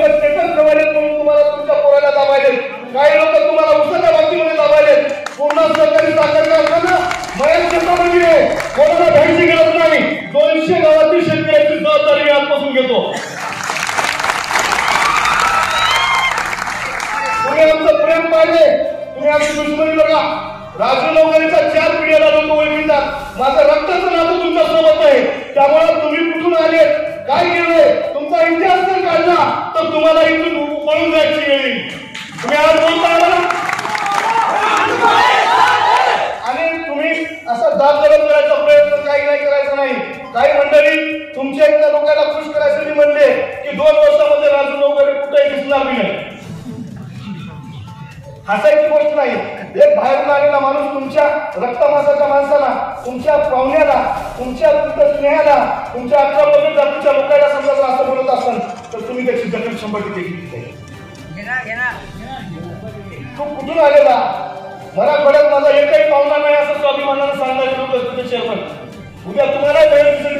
लोक स्टेटस ठेवायले म्हणून तुम्हाला तुमच्या पोराला दाबायले, काही लोक तुम्हाला उसाच्या बाबतीमध्ये दाबायले. पूर्ण सहकारी साखर कारखाना मयत शेतामध्ये कोणाला भ्यायची गरज नाही. 200 गावातील शेतकऱ्यांची जबाबदारी मी आजपासून घेतो. तुम्ही आमचं प्रेम पाहिजे, तुम्ही आमची दुश्मनी बघा. राजू नवकरीच्या 4 पिढ्याला लोक ओळखतात. माझं रक्ताचं नातं तुमच्या सोबत आहे. त्यामुळे तुम्ही कुठून आले, काय केलंय, तुमचा इतिहास जर काढला तर तुम्हाला इथून पळून जायची वेळ येईल. तुम्ही आज बोलता आला आणि तुम्ही असं दाबदडप करायचा प्रयत्न काही नाही करायचा नाही. काही मंडळी तुमच्या इथल्या लोकांना खुश करायसाठी म्हणले की 2 वर्षामध्ये राजू नवकरी कुठेही दिसणार नाही. हसायची गोष्ट नाही. एक बाहेरून आलेला माणूस तुमच्या रक्तमासाच्या माणसाला, तुमच्या पाहुण्याला, तुमच्या स्नेहाला, तुमच्या 18 जातीच्या लोकांना समजा जर असं बोलत असाल तर तुम्ही त्याची दखल 100% घेतली. तो कुठून आलेला, मराठवाड्यात माझा एकही पाहुणा नाही असं स्वाभिमानानं सांगायचं होतं तिथे चेअरमन. उद्या तुम्हाला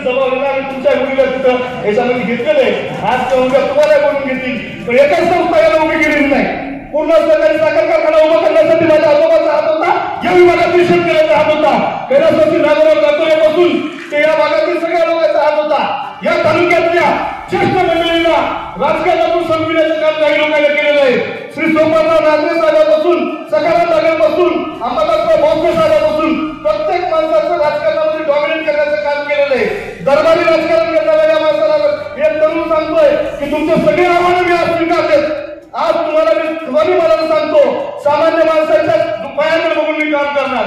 दबाव येणार आणि तुमच्या मुलीला तिथं याच्यामध्ये घेतलेलं आहे. आज उद्या तुम्हाला बोलून घेतील, पण एकाच संस्था याला उभी केलेली नाही. पूर्ण सहकारी साखर कारखाना उभा करण्यासाठी माझ्या आजोबाचा हात होता, या विभागातील शेतकऱ्याचा हात होता, कैलासवासी नागराव कातोरेपासून ते या भागातील सगळ्या लोकांचा हात होता. या तालुक्यातल्या ज्येष्ठ मंडळींना राजकारणातून संपविण्याचं काम काही लोकांनी केलेलं आहे. श्री सोमनाथ नागरे साहेबांपासून, सकाराम साहेबांपासून, अंबादासराव भोसले साहेबांपासून प्रत्येक माणसाचं राजकारणामध्ये डॉमिनेट करण्याचं काम केलेलं आहे. दरबारी राजकारण करणाऱ्या या माणसाला एक तरुण सांगतोय की तुमचे सगळे आव्हानं मी आज स्वीकारलेत. आज तुम्हाला मी स्वाभिमानानं सांगतो, सामान्य माणसाच्या पायाकडे बघून मी काम करणार.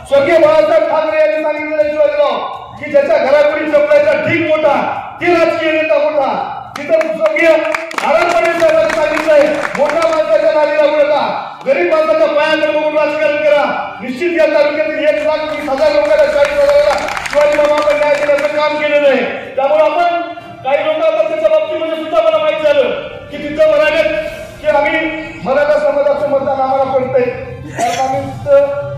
स्वर्गीय बाळासाहेब ठाकरे यांनी सांगितलेलं शिवाजीराव की ज्याच्या घरापुढील चपलाचा ठीक मोठा ती राजकीय नेता मोठा. तिथं स्वर्गीय नारायण पाटील साहेबांनी सांगितलंय मोठ्या माणसाच्या नादी लागू नका, गरीब माणसाच्या पायाकडे बघून राजकारण करा. निश्चित या तालुक्यातील 1,20,000 लोकांना 40,000 शिवाजी बाबा आपण न्याय देण्याचं काम केलेलं आहे. त्यामुळे आपण काही लोक आता त्याच्या बाबतीमध्ये सुद्धा मला माहित झालं की तिथं म्हणाले की आम्ही मराठा समाजाचं मतदान आम्हाला पडतंय.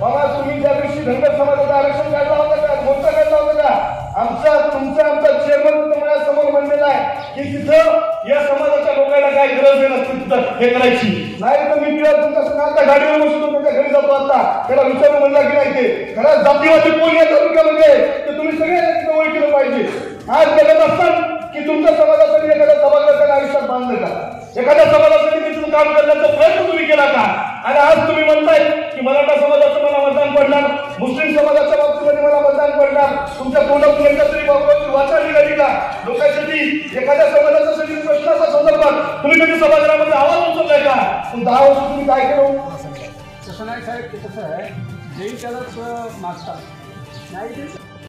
बाबा तुम्ही ज्या दिवशी धनगर समाजाचं आरक्षण काढला होता का, मोर्चा काढला होता का, आमचा चेअरमन तुम्हाला समोर म्हणलेला आहे की तिथं या समाजाच्या लोकांना काय गरज आहे नसते तिथं हे करायची नाही. तर मी तुमच्या संघाच्या गाडीवर बसतो, तुमच्या घरी जातो. आता त्याला विचारून म्हणला की नाही ते खरंच जातीवादी कोण या तालुक्यामध्ये ते तुम्ही सगळे तिथं ओळखलं पाहिजे. आज बघत असतात की तुमच्या समाजासाठी एखाद्या सभागृहाच्या आयुष्यात बांधलं का, एखाद्या समाजासाठी तिथून काम करण्याचा प्रयत्न तुम्ही केला का. आणि आज तुम्ही म्हणताय की मराठा समाजाचं मला मतदान पडणार, मुस्लिम समाजाच्या बाबतीमध्ये मला मतदान पडणार. तुमच्या तोंडातून एकदा तरी बाबूची वाचा निघाली का लोकांसाठी, एखाद्या समाजासाठी प्रश्नाच्या संदर्भात तुम्ही कधी सभागृहामध्ये आवाज उचललाय का. 10 वर्ष तुम्ही काय केलं. तसं नाही साहेब, ते कसं आहे, जे त्यालाच मागतात नाही.